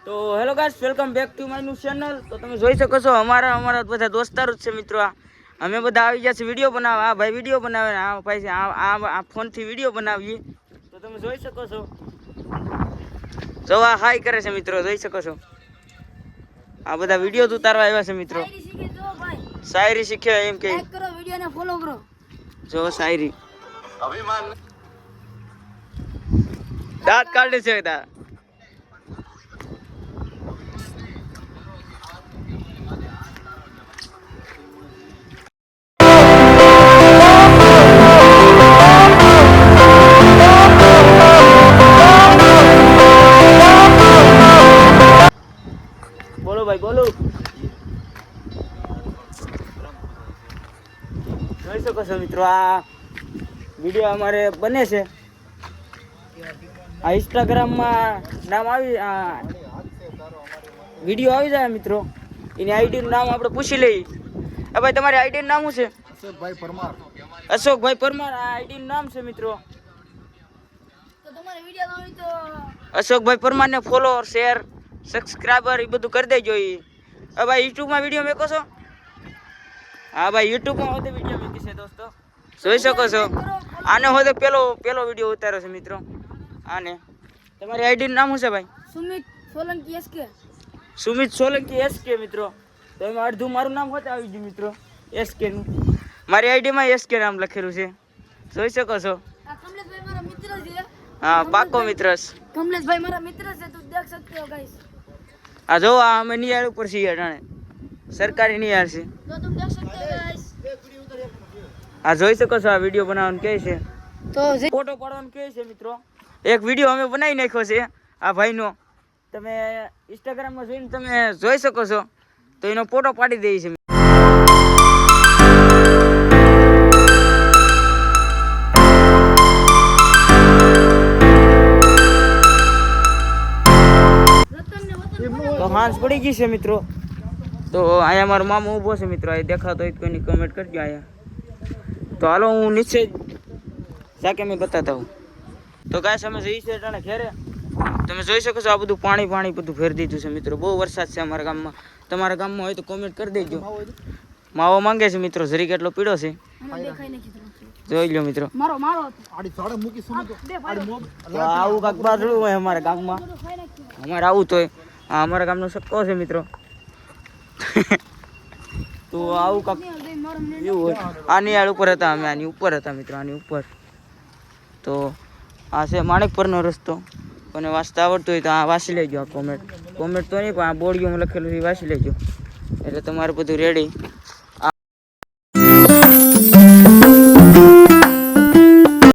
તો hello guys, welcome back to my new channel. તો તમે જોઈ શકો છો અમારા બધા દોસ્તારો જ છે મિત્રો। અમે બધા આવી ગયા છે વિડીયો બનાવવા। આ ભાઈ વિડીયો બનાવે, આ ભાઈ છે આ ફોનથી વિડીયો બનાવીએ। તો તમે જોઈ શકો છો, જો આ હાઈ કરે છે મિત્રો, જોઈ શકો છો। આ બધા વિડીયો ઉતારવા આવ્યા છે મિત્રો। શાયરી શીખે એમ કે લાઈક કરો, વિડીયોને ફોલો કરો। જો શાયરી અભિમાન દાંત કાઢે છે તા। બોલો ભાઈ બોલો। જોઈ શકો છો મિત્રો, આ વિડીયો અમારે બને છે। આ ઇન્સ્ટાગ્રામમાં નામ આવી વિડીયો આવી જાય મિત્રો, એની આઈડીનું નામ આપણે પૂછી લઈએ। ભાઈ તમારી આઈડીનું નામ શું છે? અશોકભાઈ પરમાર। અશોકભાઈ પરમાર આ આઈડીનું નામ છે મિત્રો। અશોકભાઈ પરમારને ફોલો, શેર, સબસ્ક્રાઈબર એ બધું કરી દેજો। ભાઈ યુટ્યુબમાં વિડીયો મેકો છો? હા ભાઈ યુટ્યુબમાં હોતે વિડીયો મેકી છે દોસ્તો, જોઈ શકો છો। આને હોતે પેલો વિડીયો ઉતાર્યો છે મિત્રો। આને તમારી આઈડીનું નામ શું છે ભાઈ? સુમિત સોલંકી એસકે। સુમિત સોલંકી એસકે મિત્રો। તો એમાં અડધું મારું નામ હોતે આવી ગયું મિત્રો, એસકે નું। મારી આઈડીમાં એસકે નામ લખેલું છે, જોઈ શકો છો। આ કમલેશભાઈ મારા મિત્ર છે। હા પાકો મિત્ર છે કમલેશભાઈ મારા મિત્ર છે, તું દેખ सकते हो गाइस। આ જો આ અમે નિયાળ ઉપર છીએ અટાણે, સરકારી નિયાળ છે। तो तुम देख सकते हो गाइस। આ જોઈ શકો છો, આ વિડીયો બનાવવાનું કહે છે, तो ફોટો પાડવાનું કહે છે મિત્રો। એક વિડીયો અમે બનાવી નાખ્યો છે આ ભાઈનો, તમે ઇન્સ્ટાગ્રામમાં જોઈને તમે જોઈ શકો છો। તો એનો ફોટો પાડી દઈએ છે। તો હાંસ પડી ગઈ છે મિત્રો। તો અહીંયા મારો મામો ઊભો છે મિત્રો, અહીં દેખાતો હોય તો કોઈની કમેન્ટ કરજો અહીંયા। તો હાલો હું નીચે જાકે મેં બતાતા હું। તો ગાઈસ અમે જઈએ છીએ અટાણે ઘેરે। તમે જોઈ શકો છો, આ બધું પાણી બધું ભરી દીધું છે મિત્રો। બહુ વરસાદ છે અમારા ગામમાં। તમારા ગામમાં હોય તો કોમેન્ટ કરી દેજો। માવો માંગે છે મિત્રો, જરી કેટલો પીળો છે જોઈ લો મિત્રો। મારો તો આવું કાંક બાજરું હોય અમારા ગામમાં, અમારે આવું તો આ અમારા ગામનો સક્કો છે મિત્રો। તો આવું કાંક એવું હોય। આની આડ ઉપર હતા અમે, આની ઉપર હતા મિત્રો, આની ઉપર। તો આ છે માણેકપરનો રસ્તો, કોને વાંચતા આવડતું હોય તો આ વાંચી લેજો। આ કોમેન્ટ તો નહીં પણ આ બોડીઓમાં લખેલું છે એ વાંચી લેજો, એટલે તમારું બધું રેડી।